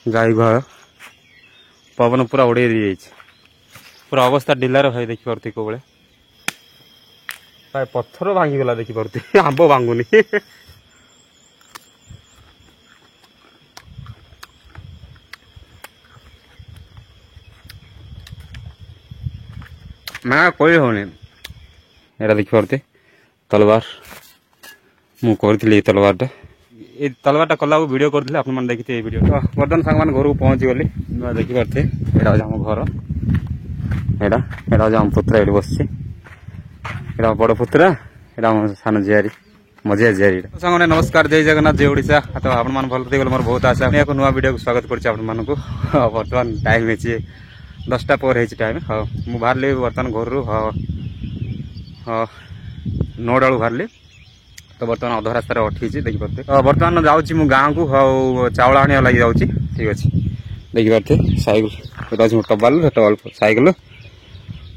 गाई गुहाल पवन पूरा उड़े दी पूरा अवस्था ढिलार भाई देखी पार्थ कौ भाई पत्थर भांगीगला देखी पार्थ आंब भांगुनी मैं कोई होनी एरा देखी पार्थ तलवार मुझे तलवारटा ये तलवारटा कला वीडियो करते आप देखते वीडियो तो बर्तमान सांग मैंने घर को पहुँची गली देखी पार्थे यहाँ हूँ आम घर यहाँ हूँ आम पुतरा ये बस बड़ पुतरा यहाँ सान झियारी मझिया झियारी सांग मैंने नमस्कार जय जगन्नाथ जय ओडिशा तो आप भल गले मोर बहुत आशा एक नुआ वीडियो को स्वागत कर बर्तमान टाइम है 10टा पर टाइम हाँ मुझे बाहर बर्तमान घर रू हाँ 9 बेलू बाहर तो बर्तमान अध रास्तार अठी देखी पार्थे बर्तमान जाऊँ गाँव को हाँ चाउल आने लगी जाऊँगी ठीक अच्छे देखी पार्थे सैकेल टबाल सैकेल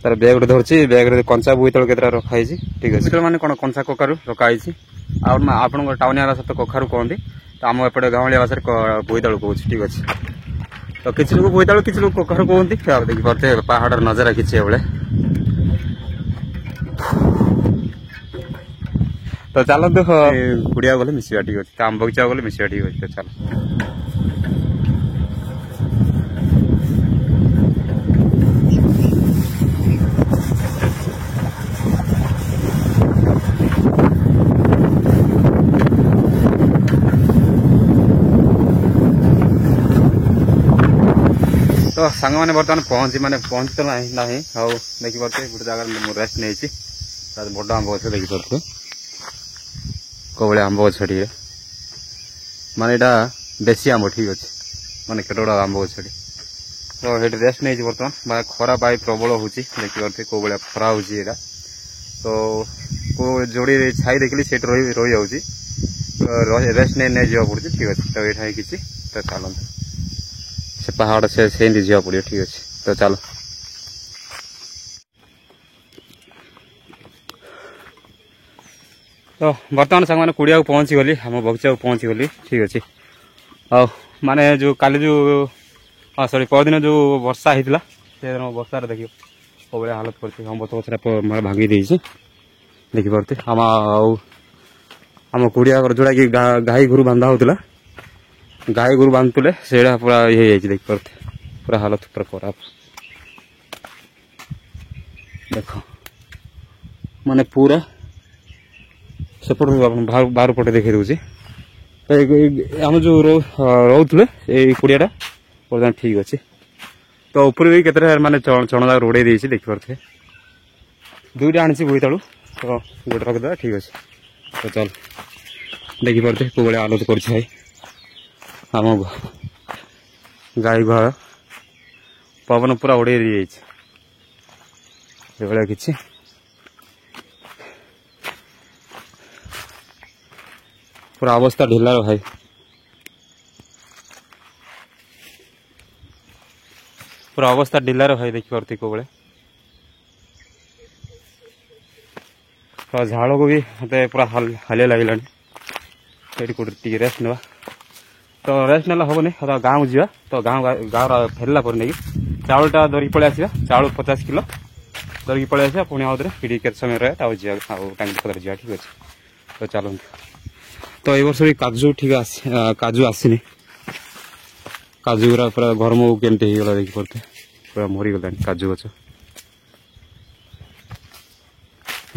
तार बैग गोटे धरची बैग कंचा बोईतालु के रखाई ठीक अच्छे मैंने कौन कंचा कखारू रखाई आपण टाउनिया भाषा तो कखारू कहते तो आम एपटे गाँवलिया भाषा बोईतालु कहूँ ठीक अच्छे तो किसी लोग बोईतालु किसी लोग कखारू कहते देखी पार्थे पहाड़ नजारा किसी भाई तो चलते गुड़िया गले मिसवा ठीक अच्छे आम बगीचा गले मिसवा ठीक अच्छे तो चल तो सांग मैंने बर्तमान पहुंची तो ना हाँ देखी पार्थे गोटे जगह रेस्ट नहीं बड़ आंब गछ देखी पार्थे कौ आंब गछ माने देशी आंब ठीक अच्छे माने केटे आंब गछ तो ये रेस्ट नहीं बर्तमान मैं खरा पाई प्रबल हूँ देखी पार्थे कौ खरा हो तो को जोड़ी छाई देखिली से रही जाऊँगी रेस्ट नहीं जा पड़े ठीक अच्छे तो ये किसी तो चलते से पहाड़ से जा पड़े ठीक अच्छे तो चलो तो बर्तमान सांग मैंने कुड़िया पहुँची गली आम बगीचा पहुँची गली ठीक अच्छे आ माने जो काली जो हाँ सॉरी परदिन जो वर्षा होता से वर्षा देखिए कौ हालत कर मैं भांगी देखी पार्थे आम कुड़िया जोड़ा कि गाई गोरु बांधा होता गाई गोरु बांधुले से पूरा ये देखी पार्थे पूरा हालत पूरा खराब देख माने पूरा सेपट बाहर पटे देखी दूसरी आम जो रोले कुड़ियाटा बर्तमान ठीक अच्छे तो ऊपर भी केते माने चणदा रोड़े देखी पार्थे दुईटा आनी बोईतालु तो गोटे रखीद ठीक अच्छे तो चल देखी पार्थे कौ भाया हालत कर आम गाई गुहाल पवन पूरा उड़े दी कि पूरा अवस्था ढिलार भाई पूरा अवस्था ढिलार भाई देखी पार्थे कौ तो झाड़ को भी मत पूरा हालिया लगे ये रेस्ट ना तो रेस्ट ना हेनी गाँव को जा तो गाँव फेरला पर नहीं चाउलटा धरिक पलि आसा चाउल 50 किलो धरिक पलि आसा पुणी आउे केते समय रहे टाइम पत्र जा ठीक अच्छे तो चलते तो ये वर्ष भी काजू ठीक काजू आसनी काजू गुरा पूरा गरम केमती होगा देखी पार्थे पूरा मरीगला काजू गच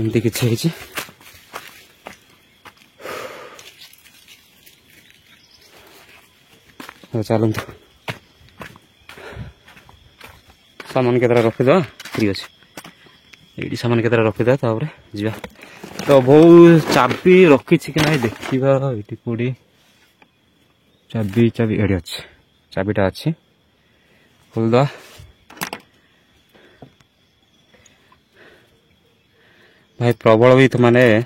एमती किसी तो चलते सामान केतरा रखीद ठीक अच्छे ये सामान केतरा रखीद जा तो बहुत चाबी रखी कि ना देखा ये कौटी चाबी चाबी एडी अच्छे चाबीटा अच्छे खोलद भाई प्रबल भी तो माने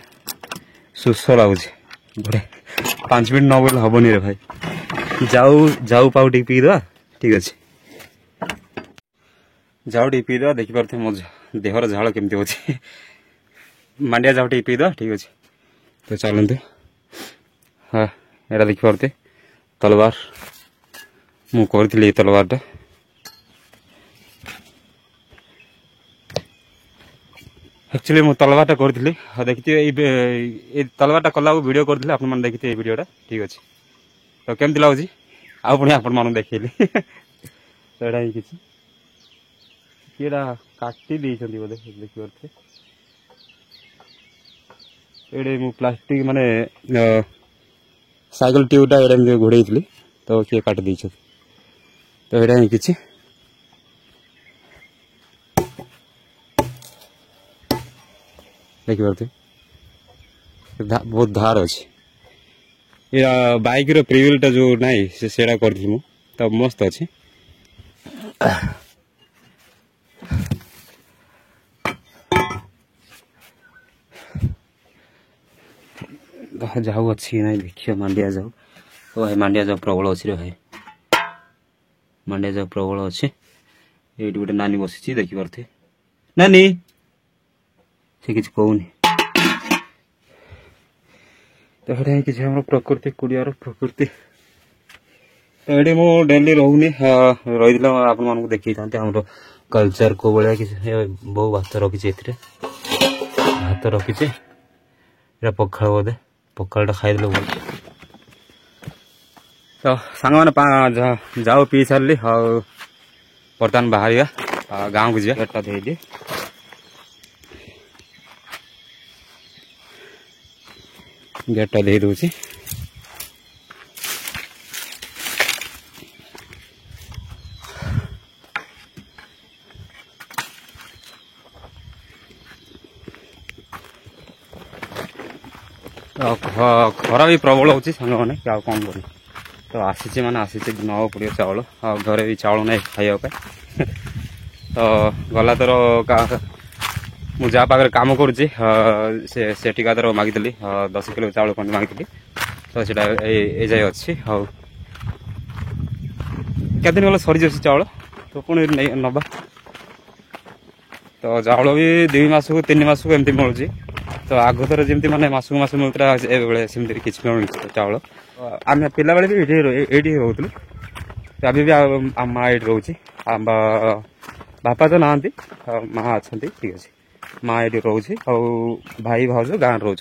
सुस्थ लगुच बड़े 5 मिनट न बोले हेनी रे भाई जाऊ जाऊ पाऊ टी पीद ठीक अच्छे जाऊ टी पीद देखी पार्थे मो देहर झाड़ केमती होची मांडिया जाऊ टी पीद ठीक अच्छे तो चलते हाँ यहाँ देखी पार्थे तलवार ମୁଁ କରିଥିଲି ଏଇ ତଲବାରଟା। एक्चुअली ମୁଁ ତଲବାରଟା କରିଥିଲି ଦେଖିଥିବେ ଏଇ ତଲବାରଟା କଲାକୁ ଭିଡ଼ିଓ କରିଥିଲି ଆପଣମାନେ ଦେଖିଥିବେ ଏଇ ଭିଡ଼ିଓଟା ଠିକ୍ ଅଛି। ତ କେମିତି ଲାଗୁଛି ଆଉ ପୁଣି ଆପଣମାନଙ୍କୁ ଦେଖେଇଲି ତ ଏଇଟା ହିଁ କିଛି କିଏଟା କାଟି ଦେଇଛନ୍ତି ବୋଧେ ଦେଖିପାରୁଥିବେ। ଏଇଟା ମୁଁ ପ୍ଲାଷ୍ଟିକ ମାନେ ସାଇକେଲ ଟ୍ୟୁବଟା ଏଇଟା ଏମିତି ଘୋଡ଼େଇଥିଲି ତ କିଏ କାଟି ଦେଇଛନ୍ତି। ତ ଏଇଟା ହିଁ କିଛି ଦେଖିପାରୁଥିବେ ବହୁତ ଧାର ଅଛି। या बाइक रो प्रिव्यूलटा जो नहीं सेड़ा करथि मु त मस्त अछि। जाऊ अच्छी नहीं देखियो मांडिया जाऊ तो भाई मांडिया जाऊ प्रबल अच्छी रे भाई मांडिया जाऊ प्रबल अच्छी। ये गोटे नानी बसी देखी पारे नानी से किसी कहूनी तो ये किसी हम प्रकृति कुड़ियार प्रकृति तो ये मु डेली रोनी रही आप देखी था आम कल्चर को भाया कि बहु भात रखी भात रखी पखाड़ बोधे पखाड़ा खाईदे भल तो सांग मैंने जाओ पी सारे बर्तमान बाहर गाँव को जाटा दे गेटा दे दूसरी खरा भी प्रबल हो सांग मैंने क्या कौन कर तो आसी मैंने आसी नवा पड़ो चाउल घरे भी चाउल ना खाइबा तो गला थर मु जहाँ पाखे कम करुँची से ठिकादार मागिली 10 किलो चाउल खंड मागिली तो सीटा ए जाए अच्छी हाँ क्या दिन गला सरी जाऊँ चाउल तो पुणी नवा तो चाउल भी 2 मास को 3 मास को एमती मिलूँ तो आग थर जमी मैंने मास को मास मिलता सेमती किसी मिलूँ चाउल आम पिला बेले भी ये रोलु अभी भी माँ ये रोचे बापा तो ना माँ अच्छा ठीक अच्छे माँ ये रोचे भाई भाज गाँव रोच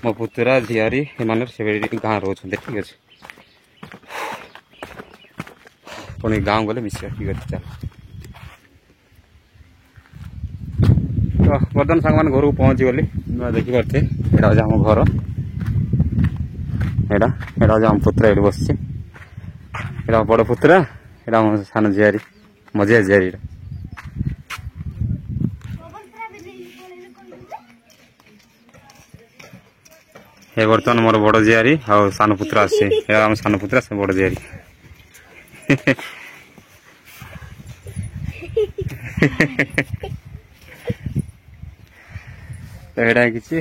मो पुतरा झियारी एम से गाँव रोच ठीक अच्छे पुणी गाँव गले मिस ठीक अच्छे चल तो बर्तमान सांग मैंने घर को पहुँची गली देखी पारे यहाँ हूँ आम घर यहाँ आम पुतरा ये बस बड़ पुतरा यहाँ मो सान झियारी मजिया झियारी ये बर्तमान मोर बड़ झियारी आउ सान पुत्रा आसे आम सान पुत्रा से बड़ झियारी तो यहाँ किसी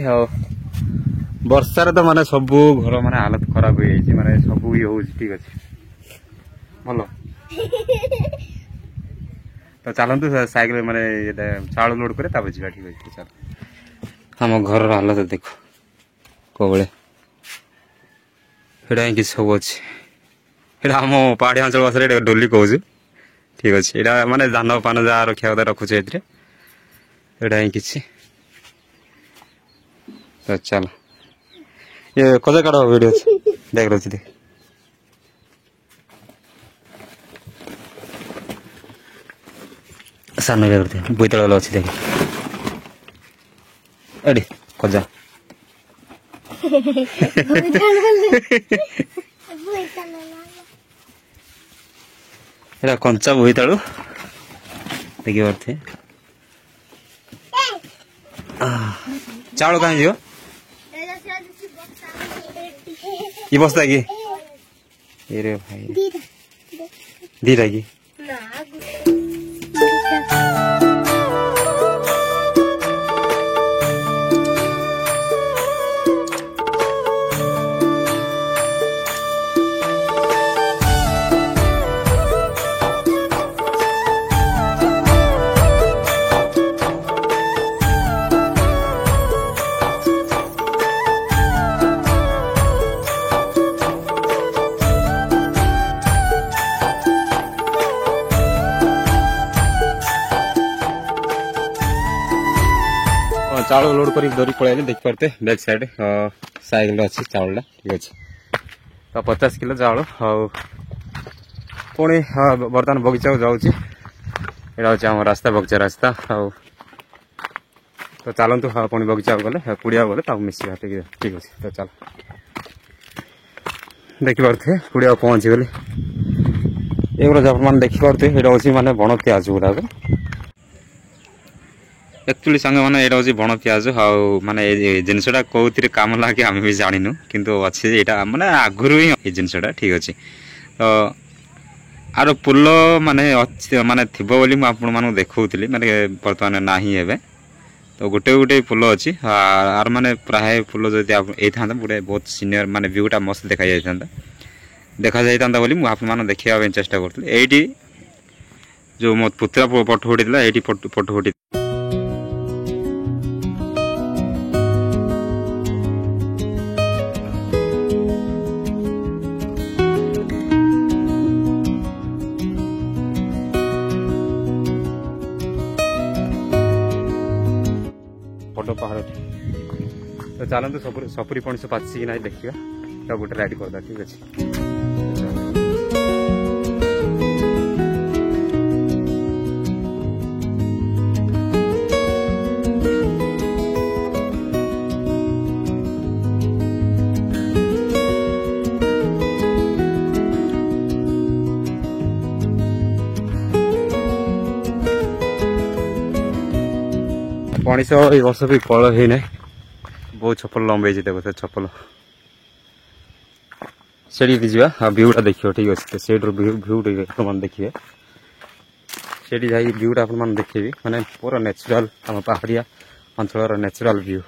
वर्षार तो माने सबू घर माने हालत खराब हो जाए माने सबू ये हो ठीक अच्छे भल तो चलतु सैकेल माने चाउल लोड करे तापर जा ठीक अच्छे चल आम घर हालत देखो कौ भाया कि सब अच्छे आम पहाड़ी अंचल भाषा डोली कहूँ ठीक अच्छे यहाँ माने धान पान जहाँ रखा कथा रखुचे यहाँ किसी तो चल ये कजा काट वीडियो देख रही देख सान बोईताल अच्छी देख एडी कजा एटा कंचा बोईतालु देखी पारे चाउल कहीं जीव ये बस्ता कि रे भाई दीटा कि चाउल लोड कर धरी पलैली देख पारे बैक साइड साइकिल अच्छी चाउलटा ठीक अच्छे तो 50 किलो चाउल पुणी बर्तमान बगीचा को जाऊँगी यहाँ हूँ आम रास्ता बगीचा रास्ता तो चलतु पुणी बगीचा गले पुड़िया गले मिसा ठीक अच्छे तो चल देखिपे पुड़िया पहुँची गली एगुरा आप देखिपे यहाँ हूँ मानने बण प्याज गुड़ाक एक्चुअली सांग मैंने यहाँ हूँ बण प्याज माने जिनसा कौ कम लगे आम भी जाणीनु किंतु अच्छे यहाँ माने आगुरी ही जिनसा ठीक अच्छे तो आर पुल माने माने थी बोली मुझे देखी माने बर्तमान ना ही एवं तो गोटे गोटे पुल अच्छी आर माने प्राय पुल जदि था गोटे बहुत सीनियर माने व्यूटा मस्त देखा जाता बोली मुझे देखा चेष्टा करी एटी जो मो पुतला पट उठी ये पट उठी पहाड़ तो चलते सपुरी पणस पाची ना देखा तो गोटे राइड करदा ठीक अच्छे पणिस ये वर्ष भी फल है ना बहुत छपल लंबे देखो से छपल से जा व्यूटा देखिए ठीक अच्छे से भ्यू मैंने देखिए से व्यूटा आप देखिए माने पूरा नेचुरल आम पहाड़िया अंचल नेचुरल व्यू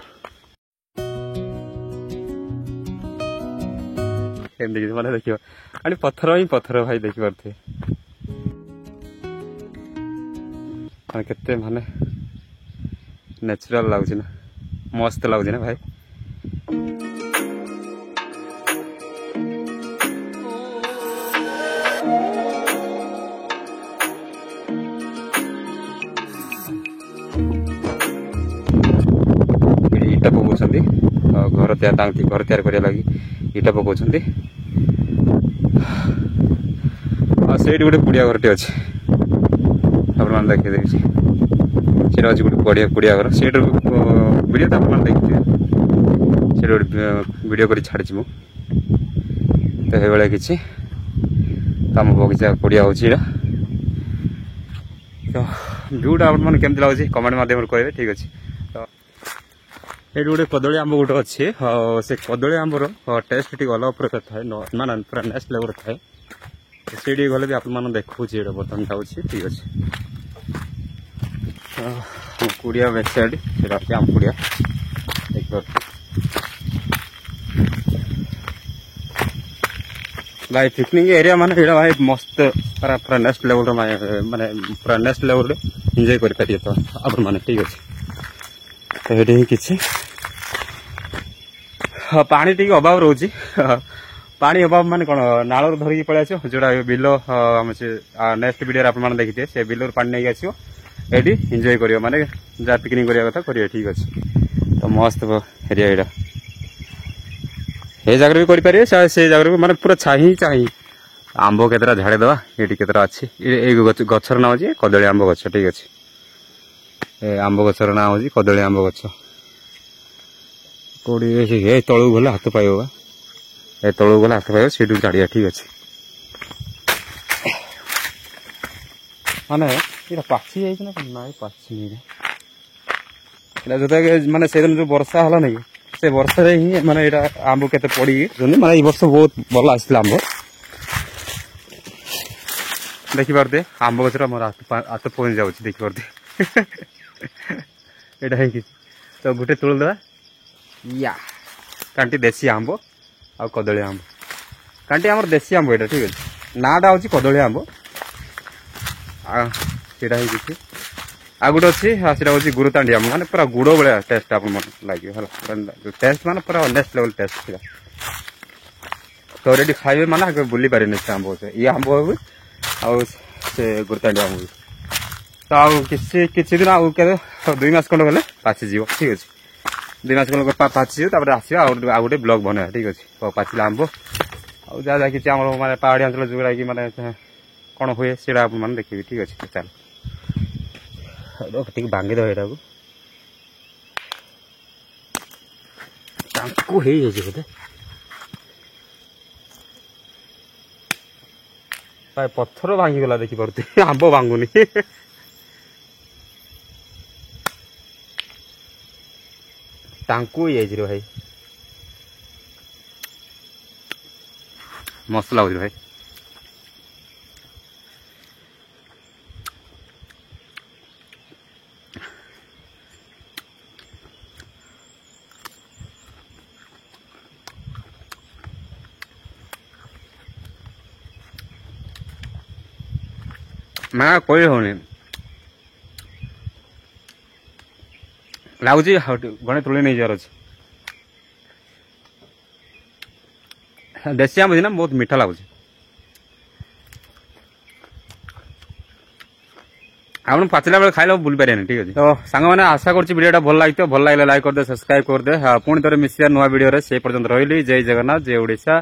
माने देखिए अरे पत्थर ही पत्थर भाई देखिपे केते माने नेचुरल लगुच ना मस्त लगुच ना भाई इटा पकाउछन्ति घर तैयार करिया लागि इटा पकाउछन्ति सेठी गोटे पुड़िया घरटे अच्छे आप देखिए से गोटे पुड़िया घर से वीडियो तो आप देखिए से वीडियो कर छाड़ी मु तो ये किसी आम बगीचा पुड़िया हो तो व्यूटा आप केमती लगे कमेंट मध्यम कहे ठीक अच्छे तो ये गोटे कदली आंब गोटे अच्छे से कदली आंबर टेस्ट टी अलग प्रकार थाए माने पूरा नेक्स्ट लेवल थाए से गले भी आप देखा बर्तमान जाऊँगी ठीक अच्छे कुड़िया बैक साइड आम कुड़िया भाई पिकनिक एरिया माने भाई मस्त पूरा नेक्स्ट लेवल माने पूरा नेक्स्ट लेवल एंजॉय कर पारिए तो आप माने ठीक अच्छे तो ये किसी पानी टी अभाव रोचे पानी अभाव माने कौन नाल धरिकी पलि आस जोड़ा बिल नेक्स्ट वीडियो आप देखिए से बिल पानी नहीं आसो ये एंजॉय करियो माने जहाँ पिकनिक करिया कथा करिए ठीक अच्छे तो मस्त एरिया यहाँ ये जगह भी करें से जगह माने पूरा छाई आंब केतरा झाड़ेदवा ये केतरा अच्छी गचर ना हो कदली आंब गच ठीक अच्छे आंब गचर ना हो कदली आंब गच कौड़ी तलू गले हाथ पाइबा ए तलू गले हाथ पाइब से झाड़िया ठीक अच्छे माने ये पाची ना ना पाची जोटा माने से दिन जो वर्षा है ना से वर्षा ही माने आंब के पड़ी माने ये वर्ष बहुत भल आसला आंब देखिपे आंब गचर मोर हाथ पहुँच जाऊँ देखिपे यहाँ ही तो गोटे तुलदेवा या कांटी देसी आंब आ कदली आंब कांटी आम देसी आंब यहाँ ठीक अच्छे नाटा हूँ कदली आंब सीटा ही किसी आ गोटे अच्छी सीटा हूँ गुरुतांडी आंब माने पूरा गुड़ भाया टेस्ट आप लगे टेस्ट माने पूरा नेक्स्ट लेवल टेस्ट तो ये खाइबे माने आगे बुली पारे से आंब ये आंब आउ से गुरुतांडी आंब तो आउ किसी दिन आउ 2 मास खंड गले पाचीज ठीक अच्छे 2 मास पाची आसवा आ गए ब्लॉग बना ठीक अच्छे पाचिला आंब आ जहाँ देखी माने पहाड़ी अंचल जोड़ा कि माने कौन हुए से मैंने देखिए ठीक अच्छे चल भांगी दे बोधे पत्थर भांगीगला देखिपे आंब भांगुनी टांकू भाई मस्त लगुच भाई मैं कोई होनी लगुच गणे तुले नहीं जार अच्छे देसी आम ना बहुत मीठा लगुच आप पाचिला बेले खाइल भूल पारे ठीक है तो सांग मैंने आशा कर वीडियो भल लगे भल लगे लाइक कर दे सब्सक्राइब कर दे पुणी थे मिसिया नुआ वीडियो से पर्यंत रही जय जगन्नाथ जय ओडिशा।